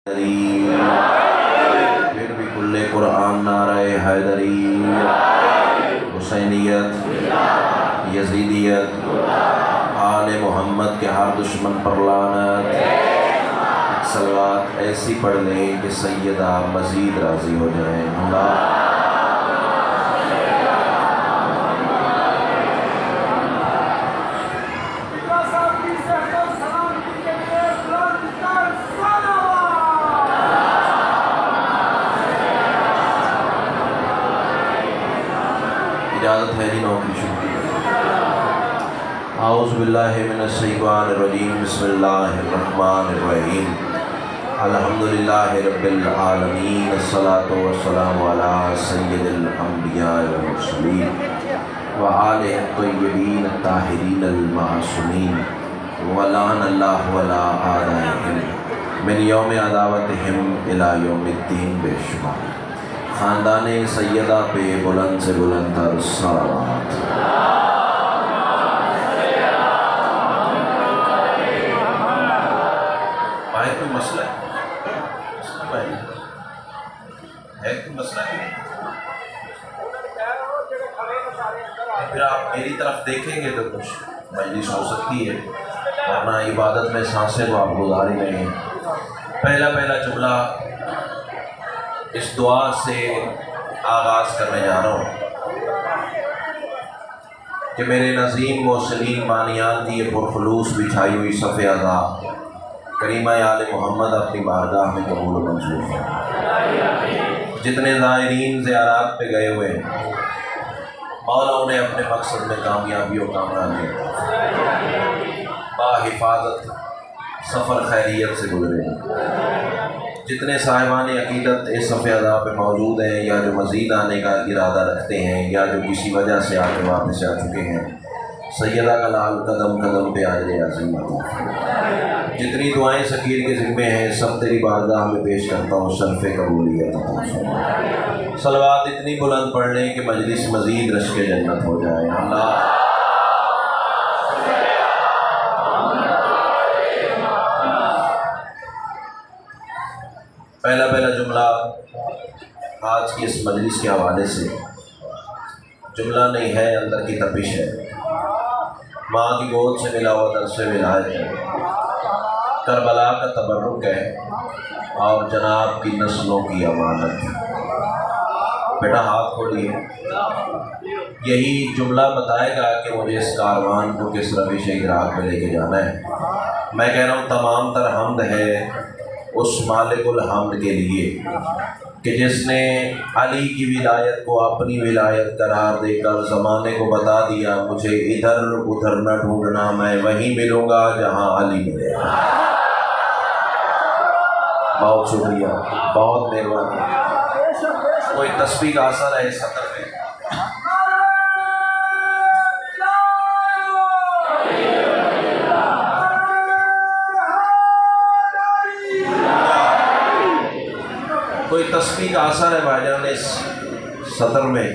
پھر بھی کل قرآن نعرہ حیدری، حسینیت، یزیدیت، آل محمد کے ہر دشمن پر لعنت۔ صلوات ایسی پڑھ لیں کہ سیدہ مزید راضی ہو جائیں۔ اللہ اجازت ہے جی نوکری شروع۔ اعوذ باللہ من الشیطان الرجیم، بسم اللہ الرحمن الرحیم، الحمدللہ رب العالمین، الصلاۃ والسلام علی سید الانبیاء والمرسلین وآلہ الطیبین الطاہرین المعصومین، ولعن اللہ علی اعدائہم من یوم عداوتہم الی یوم الدین بے شمار۔ خاندان سیدہ پہ بلند سے بلند تر صلوات۔ بھائی کوئی مسئلہ ہے کوئی مسئلہ ہے؟ پھر آپ میری طرف دیکھیں گے تو کچھ مجلس ہو سکتی ہے، ورنہ عبادت میں سانسیں کو آپ گزار ہی رہے ہیں۔ پہلا جملہ اس دعا سے آغاز کرنے جا رہا ہوں کہ میرے نظیم محسنین بانیان کی یہ پرخلوص بچھائی ہوئی صف اعضاء کریمہ آل محمد اپنی بارگاہ میں قبول و منظور فرمائے۔ جتنے زائرین زیارات پہ گئے ہوئے ہیں، مولا انہیں اپنے مقصد میں کامیابی و کامرانی با حفاظت سفر خیریت سے گزرے۔ جتنے صاحبان عقیدت اس صف اعضاء پہ موجود ہیں، یا جو مزید آنے کا ارادہ رکھتے ہیں، یا جو کسی وجہ سے آگے واپس آ چکے ہیں، سیدہ کا لال قدم قدم پہ اجر عظیم عطا فرمائے۔ جتنی دعائیں سکیر کے ذمے ہیں، سب تیری بارگاہ میں پیش کرتا ہوں، شرف قبولیت عطا فرمائے۔ صلوات اتنی بلند پڑھ لیں کہ مجلس مزید رشک جنت ہو جائے۔ اللہ پہلا جملہ آج کی اس مجلس کے حوالے سے جملہ نہیں ہے، اندر کی تپش ہے، ماں کی گود سے ملا ہوا درس ولایت ہے، کربلا کا تبرک ہے، اور جناب کی نسلوں کی امانت ہے۔ بیٹا ہاتھ کھولیے، یہی جملہ بتائے گا کہ مجھے اس کاروان کو کس روش ادراک میں لے کے جانا ہے۔ میں کہہ رہا ہوں تمام تر حمد ہے اس مالک الحمد کے لیے کہ جس نے علی کی ولایت کو اپنی ولایت قرار دے کر زمانے کو بتا دیا، مجھے ادھر ادھر نہ ڈھونڈنا، میں وہیں ملوں گا جہاں علی ملے گا۔ بہت شکریہ، بہت مہربانی۔ کوئی تسبیح کا اثر ہے اس سطر میں؟ کوئی تسبیح کا اثر ہے بھائی جان اس سطر میں؟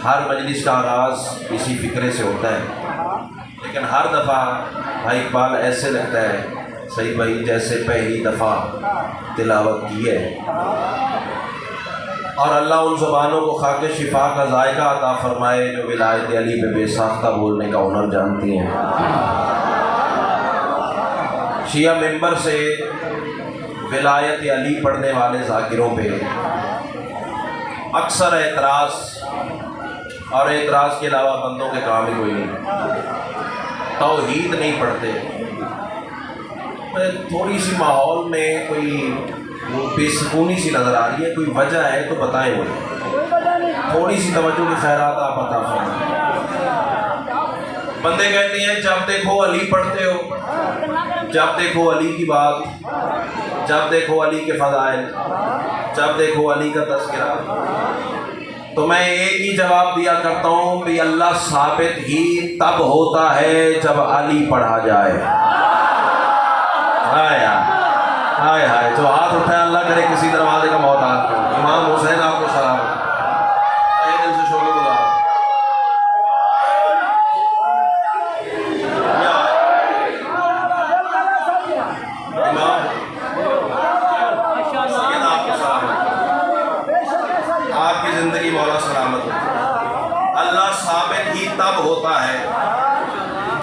ہر مجلس کا آغاز اسی فکرے سے ہوتا ہے، لیکن ہر دفعہ بھائی اقبال ایسے لگتا ہے سعید بھائی جیسے پہلی دفعہ تلاوت کی ہے، اور اللہ ان زبانوں کو خاک شفا کا ذائقہ عطا فرمائے جو ولایت علی پہ بے ساختہ بولنے کا ہنر جانتی ہیں۔ شیعہ ممبر سے ولایت علی پڑھنے والے ذاکروں پہ اکثر اعتراض، اور اعتراض کے علاوہ بندوں کے کام ہی کوئی نہیں، توحید نہیں پڑھتے۔ تھوڑی سی ماحول میں کوئی بے سکونی سی نظر آ رہی ہے، کوئی وجہ ہے تو بتائیں مجھے، تھوڑی سی توجہ کی خیرات آپ عطا فرمائیں۔ بندے کہتے ہیں جب دیکھو علی پڑھتے ہو، جب دیکھو علی کی بات، جب دیکھو علی کے فضائل، جب دیکھو علی کا تذکرہ، تو میں ایک ہی جواب دیا کرتا ہوں کہ اللہ ثابت ہی تب ہوتا ہے جب علی پڑھا جائے۔ ہائے ہائے ہائے، جو ہاتھ اٹھائے اللہ کرے کسی دروازے کا محتاج ہو۔ امام حسین آپ کو سلام، دل سے شکر گزار۔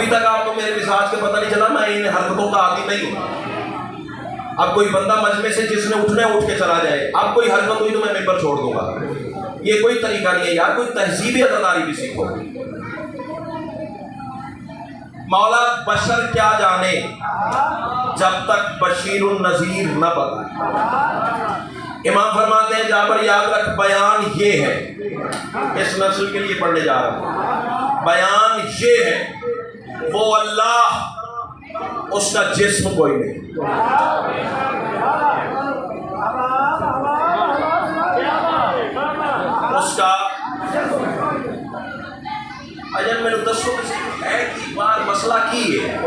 ابھی تک آپ کو میرے مزاج کا پتہ نہیں چلا، میں ان حرکتوں کا عادی نہیں ہوں۔ اب کوئی بندہ مجمع سے جس نے اٹھنا ہے اٹھ کے چلا جائے، اب کوئی حرکت ہوئی تو میں ممبر چھوڑ دوں گا، یہ کوئی طریقہ نہیں ہے یار، کوئی تہذیبی عزاداری بھی سیکھو۔ مولا بشر کیا جانے جب تک بشیر النذیر نہ بتائے۔ امام فرماتے ہیں جابر یاد رکھ، بیان یہ ہے، اس نسل کے لیے پڑھنے جا رہا ہوں، بیان یہ ہے وہ اللہ، اس کا جسم کوئی نہیں۔ اس کا اجن میں دسو کسی ہے کی بار مسئلہ کی ہے،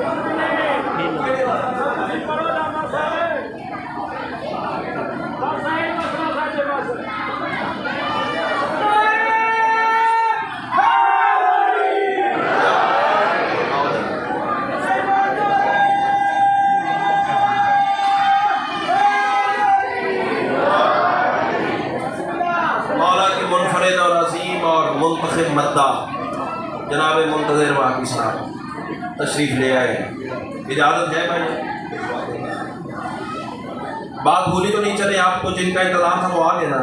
منتخب مداح جناب منتظر واقعی صاحب تشریف لے آئے، اجازت ہے بھائی؟ بات بھولی تو نہیں چلے آپ کو، جن کا انتظام تھا وہ آ گئے نا،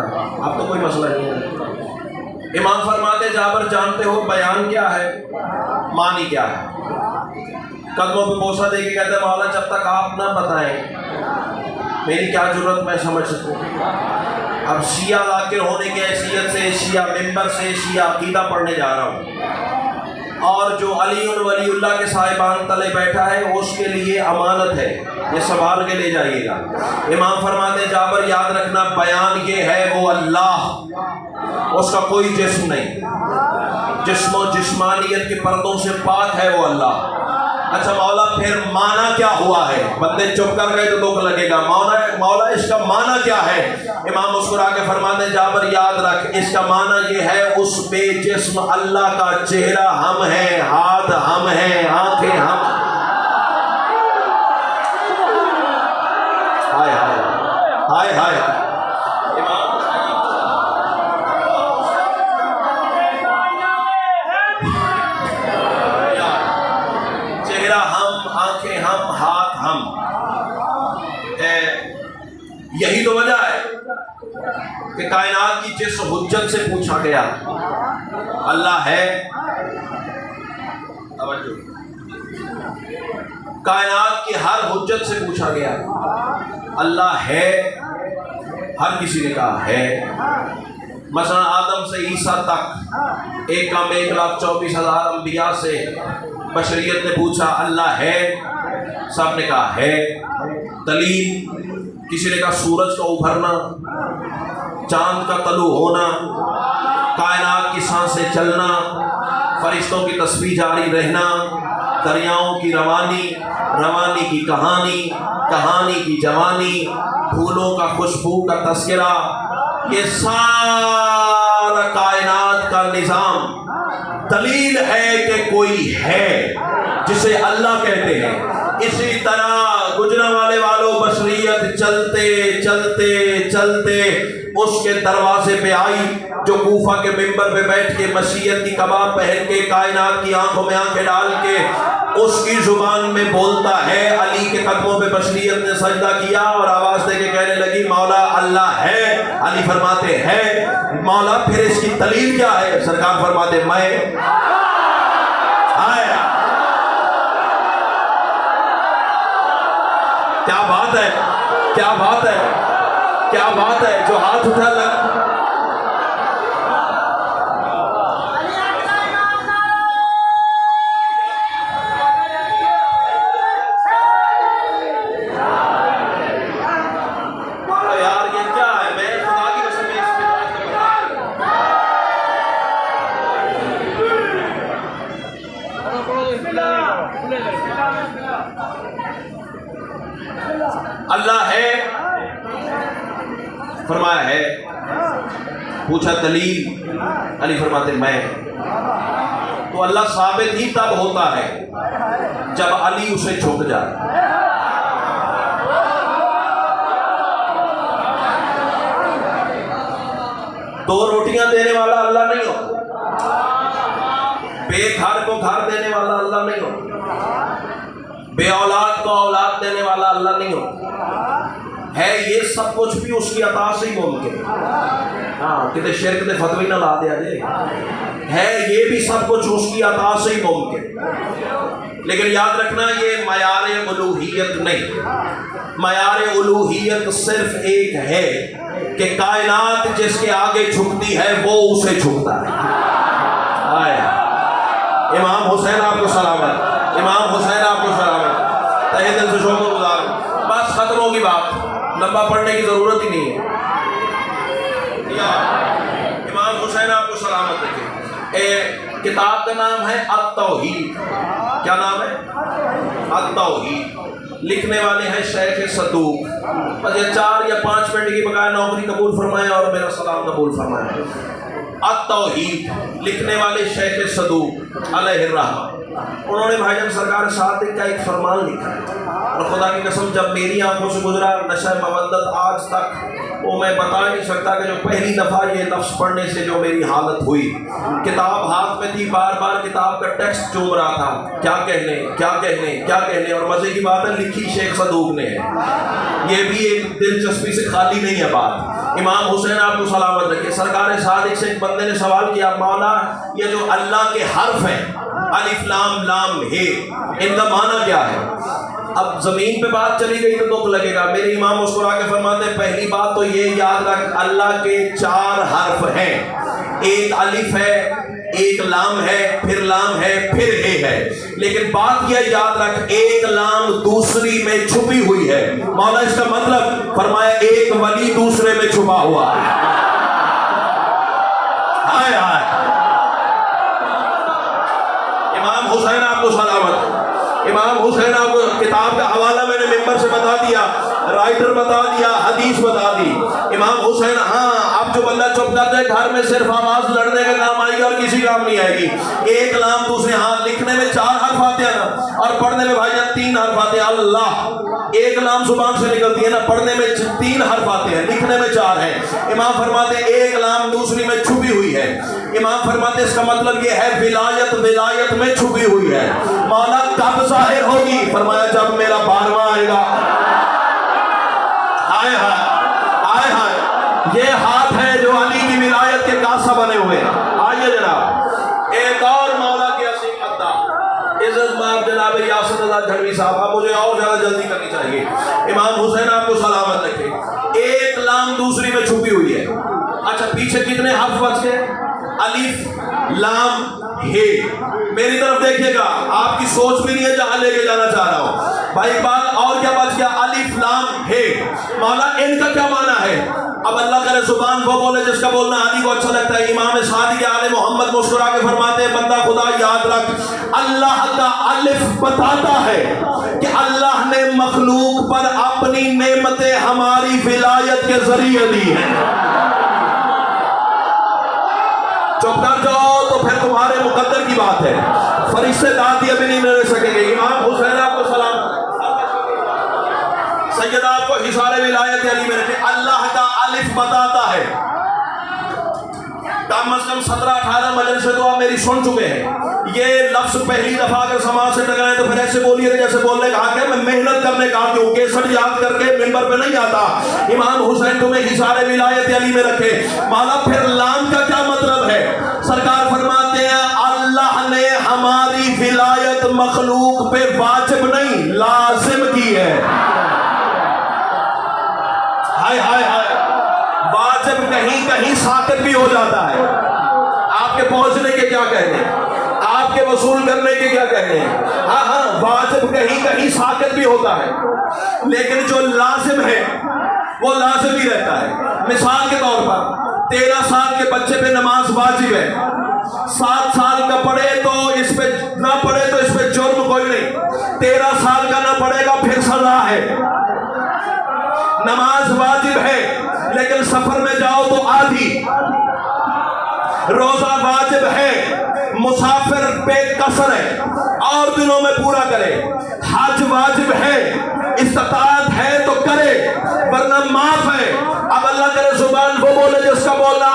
اب تو کوئی مسئلہ نہیں ہے۔ امام فرماتے جابر جانتے ہو بیان کیا ہے، معنی کیا ہے؟ قدموں پہ بوسہ دے کے کہتے ہیں مولا جب تک آپ نہ بتائیں میری کیا ضرورت میں سمجھ سکوں۔ اب شیعہ ذاکر ہونے کی حیثیت سے، شیعہ ممبر سے شیعہ عقیدہ پڑھنے جا رہا ہوں، اور جو علی ولی اللہ کے صاحبان تلے بیٹھا ہے اس کے لیے امانت ہے، یہ سنبھال کے لے جائیے گا۔ امام فرماتے جابر یاد رکھنا بیان یہ ہے وہ اللہ، اس کا کوئی جسم نہیں، جسم و جسمانیت کے پردوں سے پاک ہے وہ اللہ۔ اچھا مولا پھر معنی کیا ہوا ہے؟ بندے چپ کر گئے تو دکھ لگے گا، مولا اس کا معنی کیا ہے؟ امام مسکرا کے فرماتے ہیں جابر یاد رکھ، اس کا معنی یہ ہے اس بے جسم اللہ کا چہرہ ہم ہیں، ہاتھ ہم ہیں، آنکھیں ہم۔ ہائے ہائے ہائے ہائے، ہم، ہاتھ ہم، یہی تو وجہ ہے کہ کائنات کی جس حجت سے پوچھا گیا اللہ ہے، کائنات کی ہر حجت سے پوچھا گیا اللہ ہے، ہر کسی نے کہا ہے۔ مثلا آدم سے عیسیٰ تک 1,24,000 انبیاء سے بشریت نے پوچھا اللہ ہے، سب نے کہا ہے۔ دلیل، کسی نے کہا سورج کا ابھرنا، چاند کا طلوع ہونا، کائنات کی سانسیں چلنا، فرشتوں کی تسبیح جاری رہنا، دریاؤں کی روانی، روانی کی کہانی، کہانی کی جوانی، پھولوں کا خوشبو کا تذکرہ، یہ سارا کائنات کا نظام دلیل ہے کہ کوئی ہے جسے اللہ کہتے ہیں۔ اسی طرح گجرانوالے والوں بشریت چلتے چلتے چلتے اس کے دروازے پہ آئی جو کوفہ کے ممبر پہ بیٹھ کے مشیت کی کباب پہن کے کائنات کی آنکھوں میں آنکھیں ڈال کے اس کی زبان میں بولتا ہے۔ علی کے قدموں پہ بشریت نے سجدہ کیا اور آواز دے کے کہنے لگی مولا اللہ ہے۔ علی فرماتے ہیں مولا پھر اس کی دلیل کیا ہے؟ سرکار فرماتے میں آیا۔ کیا بات ہے، کیا بات ہے، کیا بات ہے، جو ہاتھ اٹھا لگ اللہ ہے، فرمایا ہے، پوچھا دلیل، علی فرماتے میں۔ تو اللہ ثابت ہی تب ہوتا ہے جب علی اسے جھک جائے۔ دو روٹیاں دینے والا اللہ نہیں ہوتا، بے گھر کو گھر دینے والا اللہ نہیں ہو، بے اولاد کو اولاد دینے والا اللہ نہیں ہو، ہے یہ سب کچھ بھی اس کی عطا سے ہی ممکن۔ ہاں کتے شرک دے فتوی نہ لا دیا جائے، ہے یہ بھی سب کچھ اس کی عطا سے ہی ممکن۔ لیکن یاد رکھنا یہ معیار الوہیت نہیں، معیار الوہیت صرف ایک ہے کہ کائنات جس کے آگے جھکتی ہے وہ اسے جھکتا ہے۔ امام حسین آپ کو سلامت، امام حسین آپ کو سلامت، تہہ دل سے شکر گزار۔ بس ختم ہوگی بات، لمبا پڑھنے کی ضرورت ہی نہیں ہے۔ امام حسین آپ کو سلامت رکھے۔ کتاب کا نام ہے التوحید۔ کیا نام ہے؟ التوحید۔ لکھنے والے ہیں شیخ صدوق۔ بس یہ 4 یا 5 منٹ کی بقایا نوکری قبول فرمائیں اور میرا سلام قبول فرمائیں۔ التوحید لکھنے والے شیخ صدوق علیہ الرحمہ، انہوں نے بھائی جان سرکار صادق کا ایک فرمان لکھا ہے، اور خدا کی قسم جب میری آنکھوں سے گزرا نشہ مودت آج تک وہ میں بتا نہیں سکتا کہ جو پہلی دفعہ یہ لفظ پڑھنے سے جو میری حالت ہوئی، کتاب ہاتھ میں تھی، بار بار کتاب کا ٹیکسٹ چوم رہا تھا، کیا کہنے کیا کہنے کیا کہنے، اور مزے کی بات ہے لکھی شیخ صدوق نے ہے، یہ بھی ایک دلچسپی سے خالی نہیں ہے بات۔ امام حسین آپ کو سلامت رکھے۔ سرکار صادق سے ایک بندے نے سوال کیا، مولا یہ جو اللہ کے حرف ہیں الف لام لام ہے ان کا معنی کیا ہے؟ اب زمین پہ بات چلی گئی تو دکھ لگے گا۔ میرے امام مسکرا کے فرماتے ہیں پہلی بات تو یہ یاد رکھ اللہ کے 4 حرف ہیں، ایک الف ہے، ایک لام ہے، پھر لام ہے، پھر اے ہے، لیکن بات یہ یاد رکھ ایک لام دوسری میں چھپی ہوئی ہے۔ مولا اس کا مطلب فرمایا ایک ولی دوسرے میں چھپا ہوا ہے۔ ہائے ہائے، امام حسین آپ کو سلامت۔ امام حسین آپ کو کتاب کا حوالہ میں نے ممبر سے بتا دیا، رائٹر بتا دیا، حدیث بتا دی۔ امام حسین ہاں اب جو بندہ چپ کرتا ہے گھر میں صرف آواز لڑنے کا کام آئے گی اور کسی کام نہیں آئے گی۔ ایک لام دوسرے، ہاں لکھنے میں 4 حرف آتے ہیں نا، اور پڑھنے میں بھائی جان 3 حرف آتے ہیں۔ اللہ ایک لام زبان سے نکلتی ہے نا، پڑھنے میں 3 حرف آتے ہیں، لکھنے میں 4 ہیں۔ امام فرماتے ہیں ایک لام دوسری میں چھپی ہوئی ہے۔ امام فرماتے ہیں اس کا مطلب یہ ہے ولایت ولایت میں چھپی ہوئی ہے۔ مولا کب ظاہر ہوگی؟ فرمایا جب میرا 12واں آئے گا۔ ہائے ہائے ہائے ہائے، یہ ہاتھ ہے جو علی کی ولایت کے کاسہ بنے ہوئے۔ آئیے جناب ایک اور مولا کے عظیم بندہ عزت مآب جناب یاسر اللہ جھنوی صاحب، اب مجھے اور زیادہ جلدی کرنی چاہیے۔ امام حسین آپ کو سلامت رکھے۔ ایک لام دوسری میں چھپی ہوئی ہے۔ اچھا پیچھے کتنے حرف بچ گئے؟ الف لام ہے۔ میری طرف دیکھیے گا، آپ کی سوچ بھی نہیں ہے جہاں لے کے جانا چاہ رہا ہوں بھائی بات۔ اور کیا بچ گیا؟ الف لام ہے۔ مولا ان کا کیا معنی ہے؟ اب اللہ کرے زبان وہ بولے جس کا بولنا علی کو اچھا لگتا ہے۔ امام صادق آل محمد مسکرا کے فرماتے ہیں بندہ خدا یاد رکھ، اللہ کا الف بتاتا ہے کہ اللہ نے مخلوق پر اپنی نعمتیں ہماری ولایت کے ذریعے دی ہیں۔ چپ کر جاؤ تو پھر تمہارے مقدر کی بات ہے، فرشتے داد دیا بھی نہیں رہ سکیں گے۔ امام حسین آپ کو سلام، سید آپ کو حصار ولایت علی میں رکھے۔ اللہ کا الف بتاتا ہے، کم از کم 17-18 مجلس دعا میری سن چکے ہیں۔ یہ لفظ پہلی دفعہ اگر سماج سے ٹکرائیں تو پھر ایسے بولیے جیسے بولنے کا حق ہے۔ میں محنت کرنے کا کیوں کیسٹ یاد کر کے ممبر پہ نہیں آتا۔ امام حسین تمہیں حصار ولایت علی میں رکھے۔ مولا پھر لام کا کیا مطلب ہے؟ سرکار فرماتے ہیں اللہ نے ہماری ولایت مخلوق پہ واجب نہیں لازم کی ہے۔ ہائے ہائے ہائے، واجب کہیں کہیں ساکت بھی ہو جاتا ہے۔ آپ کے پہنچنے کے کیا کہنے، آپ کے وصول کرنے کے کیا کہنے، ہاں ہاں واجب کہیں کہیں ساکت بھی ہوتا ہے، لیکن جو لازم ہے وہ لازم ہی رہتا ہے۔ مثال کے طور پر 13 سال کے بچے پہ نماز واجب ہے، 7 سال کا پڑھے تو اس پہ نہ پڑھے تو اس پہ جرم کوئی نہیں، 13 سال کا نہ پڑھے گا پھر سزا ہے۔ نماز واجب ہے لیکن سفر میں جاؤ تو آدھی، روزہ واجب ہے مسافر پہ قصر ہے اور دنوں میں پورا کرے، حج واجب ہے استطاعت ہے تو کرے ورنہ معاف ہے۔ اب اللہ کرے زبان وہ بولے جس کا بولنا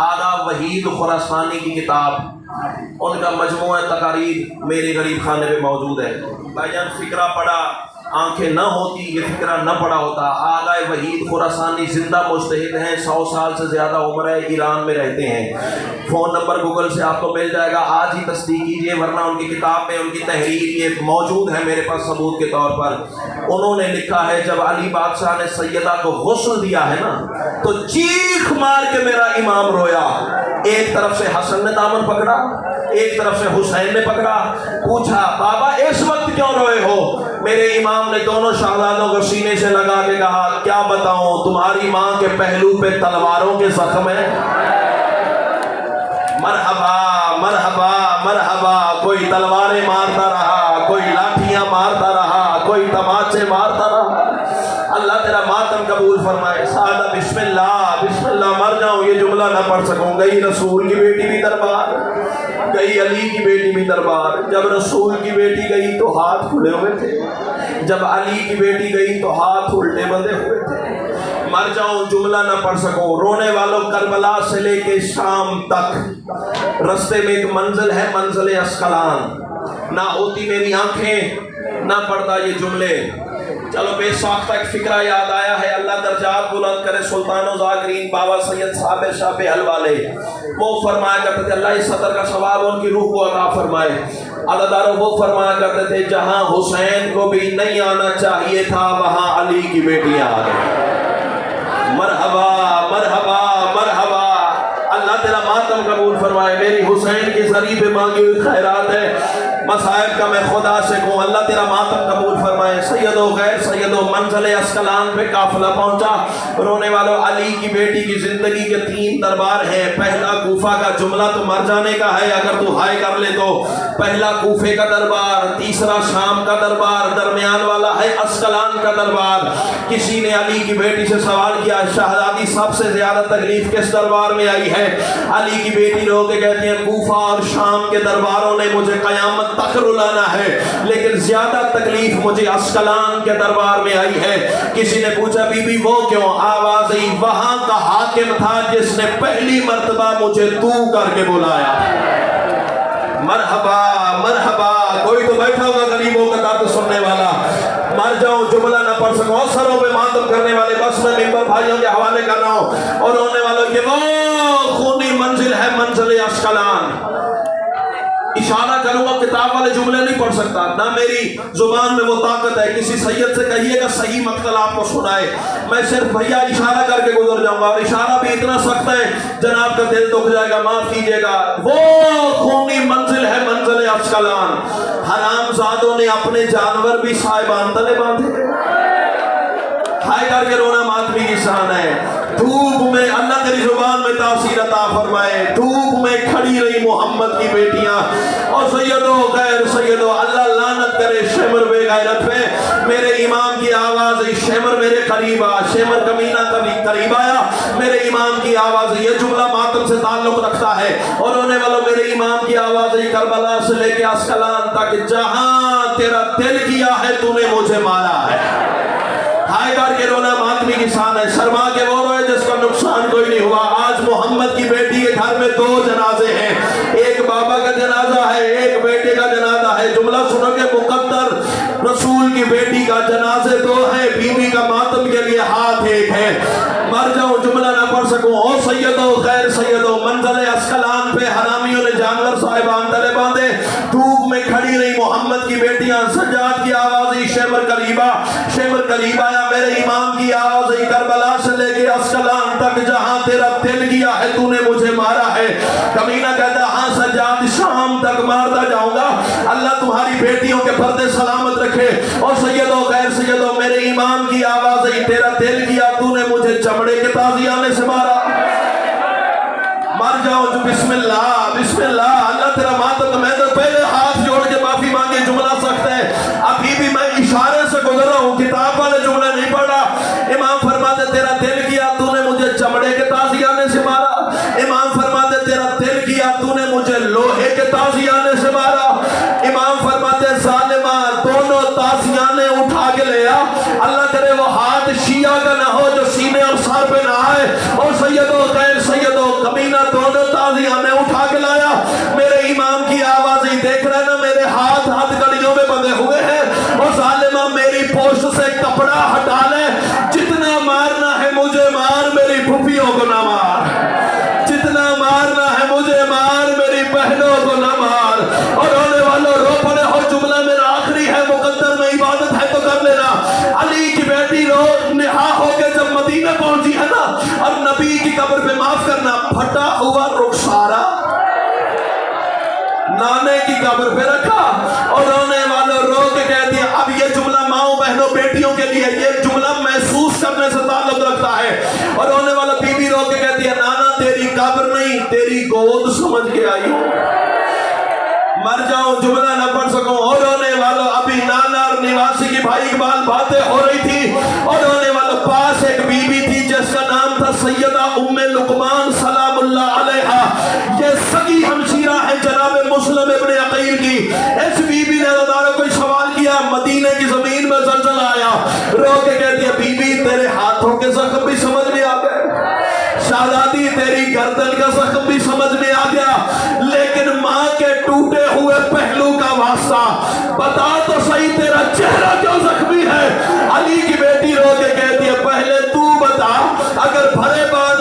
آغا وحید خراسانی کی کتاب، ان کا مجموعہ تقاریر میرے غریب خانے پہ موجود ہے۔ بھائی جان فکرہ پڑھا، آنکھیں نہ ہوتی یہ فکرہ نہ پڑا ہوتا۔ آغا وحید خراسانی زندہ مجتہد ہیں، 100 سال سے زیادہ عمر ہے، ایران میں رہتے ہیں۔ فون نمبر گوگل سے آپ کو مل جائے گا، آج ہی تصدیق کیجئے، ورنہ ان کی کتاب میں ان کی تحریر یہ موجود ہے میرے پاس ثبوت کے طور پر۔ انہوں نے لکھا ہے جب علی بادشاہ نے سیدہ کو غسل دیا ہے نا تو چیخ مار کے میرا امام رویا۔ ایک طرف سے حسن نے دامن پکڑا، ایک طرف سے حسین نے پکڑا، پوچھا بابا اس وقت کیوں روئے ہو؟ میرے امام نے دونوں شہزادوں کو سینے سے لگا کے کہا کیا بتاؤں تمہاری ماں کے پہلو پہ تلواروں کے زخم ہیں۔ مرحبا مرحبا مرحبا، کوئی تلواریں مارتا رہا، کوئی لاٹھیاں مارتا رہا، کوئی تماچے مارتا رہا۔ اللہ تیرا ماتم قبول فرمائے۔ سادہ بسم اللہ مر جاؤں یہ جملہ نہ پڑھ سکوں۔ گئی رسول کی بیٹی بھی دربار، گئی علی کی بیٹی بھی دربار۔ جب رسول کی بیٹی گئی تو ہاتھ کھلے ہوئے تھے، جب علی کی بیٹی گئی تو ہاتھ الٹے بندے ہوئے تھے۔ مر جاؤں جملہ نہ پڑھ سکوں۔ رونے والوں کربلا سے لے کے شام تک رستے میں ایک منزل ہے، منزل اسقلان۔ نہ ہوتی میری آنکھیں نہ پڑھتا یہ جملے۔ چلو بے ساختہ ایک فکرہ یاد آیا ہے، اللہ درجات بلند کرے سلطان و ذاکرین بابا سید صاحب شاہ بہل والے، وہ فرمایا کرتے تھے اللہ اس صدر کا ثواب ان کی روح کو عطا فرمائے۔ عدداروں وہ فرمایا کرتے تھے جہاں حسین کو بھی نہیں آنا چاہیے تھا وہاں علی کی بیٹیاں آ گئی۔ مرحبا مرحبا مرحبا، اللہ تیرا ماتم قبول فرمائے۔ میری حسین کی ذریعے پہ مانگی ہوئی خیرات ہے، مصائب کا میں خدا سے کہوں اللہ تیرا ماتم قبول فرمائے۔ سید و غیر سید و منزل اسقلان پہ قافلہ پہنچا۔ رونے والوں علی کی بیٹی کی زندگی کے 3 دربار ہیں۔ پہلا کوفہ کا جملہ تو مر جانے کا ہے اگر تو ہائے کر لے تو، پہلا کوفے کا دربار، تیسرا شام کا دربار، درمیان والا ہے اسقلان کا دربار۔ کسی نے علی کی بیٹی سے سوال کیا شہزادی سب سے زیادہ تکلیف کس دربار میں آئی ہے؟ علی کی بیٹی رو کے کہتی ہیں کوفہ اور شام کے درباروں نے مجھے قیامت تک رلانا ہے، لیکن زیادہ تکلیف مجھے اسقلان کے دربار میں آئی ہے۔ کسی نے پوچھا بی بی وہ کیوں؟ آواز آئی وہاں کا حاکم تھا جس نے پہلی مرتبہ مجھے تو کر کے بلایا۔ مرحبا مرحبا، کوئی تو بیٹھا ہوگا غریبوں کا درد سننے والا۔ مر جاؤں جملہ نہ پڑھ سکوں، اور سروں پہ ماتم کرنے والے، بس میں ممبر بھائیوں کے حوالے کر رہا ہوں اور رونے والوں کے وہ خونی منزل ہے منزل اسقلان۔ اشارہ کروں گا، کتاب والے جملے نہیں پڑھ سکتا، نہ میری زبان میں وہ طاقت ہے۔ کسی سید سے کہیے گا صحیح مقتل آپ کو سنائے، میں صرف بھیا اشارہ کر کے گزر جاؤں گا، اور اشارہ بھی اتنا سخت ہے جناب کا دل دکھ جائے گا، معاف کیجیے گا۔ وہ خونی منزل ہے منزل اسقلان۔ حرام زادوں نے اپنے جانور بھی صاحبان تلے باندھے۔ ہائے کر کے رونا ماتمی کی شان ہے۔ دھوپ میں اللہ تیری زبان میں تاثیر عطا فرمائے، دھوپ میں کھڑی رہی محمد کی بیٹیاں، اور سیدو غیر سیدو اللہ لعنت کرے شمر بے غیرت پہ۔ میرے امام کی آواز شمر میرے قریب آ، شمر کمینہ کبھی قریب آیا، میرے امام کی آواز یہ جملہ ماتم سے تعلق رکھتا ہے، اور رونے والوں میرے امام کی آواز کربلا سے لے کے اسقلان تک جہاں تیرا دل کیا ہے تو نے مجھے مارا ہے۔ ہائے کر کے رونا ماتمی کی شان ہے۔ شرما کے وہ روئے جس کا نقصان کوئی نہیں ہوا۔ آج محمد کی بیٹی کے گھر میں 2 جنازے ہیں، ایک بابا کا جنازہ ہے، ایک بیٹے کا جنازہ ہے۔ جملہ سنو کہ مقدر رسول کی بیٹی کا جنازے 2 ہیں، بیوی کا ماتم کے لیے ہاتھ ایک ہے۔ مر جاؤں جملہ نہ پڑھ سکوں۔ او سیدو غیر سیدو منزل اسقلان پہ حرامیوں نے جانور صاحبان تلے باندھے، دھوپ میں کھڑی رہی محمد کی بیٹیاں۔ سجاد کی آواز شمر قریبا، شمر قریب آیا، میرے امام کی آواز کربلا سے لے کے اسقلان تک جہاں تیرا دل کیا ہے تو نے مجھے مارا ہے۔ کمینہ کہتا ہاں سجاد شام تک مارتا جاؤں گا، اللہ تمہاری بیٹیوں کے پردے سلامت رکھے۔ اور سیدو غیر سیدو میرے امام کی آواز تیرا دل کیا تو نے مجھے چمڑے کے تازیانے سے مارا۔ مر جاؤ جو بسم اللہ بسم اللہ، اللہ تیرا ماتم۔ میں تو پہلے ہاتھ جوڑ کے معافی مانگے، جملہ سخت ہے، ابھی بھی میں اشارے سے گزر رہا ہوں، کتاب والے جملے نہیں پڑھا۔ امام فرماتے تیرا دل کیا تو نے مجھے چمڑے کے تازیانے سے مارا۔ امام فرماتے تیرا دل کیا تو نے مجھے لوہے کے تازیانے سے مارا۔ امام فرماتے ظالمہ دونوں تازیانے اٹھا کے لے آ، اللہ کرے وہ ہاتھ شیعہ کا نہ ہو جو ہے اور سید و غیر سید و کمینہ دونوں تازیاں میں اٹھا کے لایا. میرے امام کی آواز ہی دیکھ رہے نا, میرے ہاتھ گڑیوں میں بندھے ہوئے ہیں. اور ظالمہ میری پوشت سے کپڑا ہٹا لے, جتنا مارنا ہے مجھے مار, میری پھوپھیوں کو نہ مار. جتنا مارنا ہے مجھے مار, میری بہنوں کو نہ مار. اور رونے والوں رو پڑے ہو, جملہ میرا آخری ہے, مقدر میں عبادت ہے تو کر لینا. علی کی بیٹی رو نہا ہو کے جب مدینہ پہنچی ہے نا, اور نبی کی قبر پہ معاف کرنا پھٹا ہوا رخسارا نانے کی قبر پہ رکھا. اور رونے والوں رو کے کہہ دیا. اب یہ جملہ ماؤں بہنوں بیٹیوں کے لیے, یہ جملہ محسوس کرنے سے تعلق رکھتا ہے. اور رونے والا بی بی رو کے کہتی ہے, نانا تیری قبر نہیں تیری گود سمجھ کے آئی ہوں, مر جاؤں جملہ نہ پڑھ سکوں. اور رونے والوں ابھی نانا اور نواسی کی بھائی اقبال باتیں ہو رہی تھی. اور رونے والوں پاس ایک بی بی تھی جس کا نام تھا سیدہ ام لقمان سلام اللہ علیہا. یہ سگی ہمشیرہ ہے جناب مسلم ابن عقیل کی. اس بی بی نے اداروں کو سوال کیا, مدینے کی زمین میں زلزلہ آیا. رو کے کہتی ہے, بی بی تیرے ہاتھوں کے زخم بھی سمجھ میں آ گئے, شہزادی تیری گردن کا زخم بھی سمجھ میں آ گیا, لیکن ماں کے ٹوٹے ہوئے پہلو کا واسطہ بتا تو صحیح تیرا چہرہ کیوں زخمی ہے. علی کی بیٹی رو کے کہتی ہے, پہلے تو بتا, اگر بھرے بعد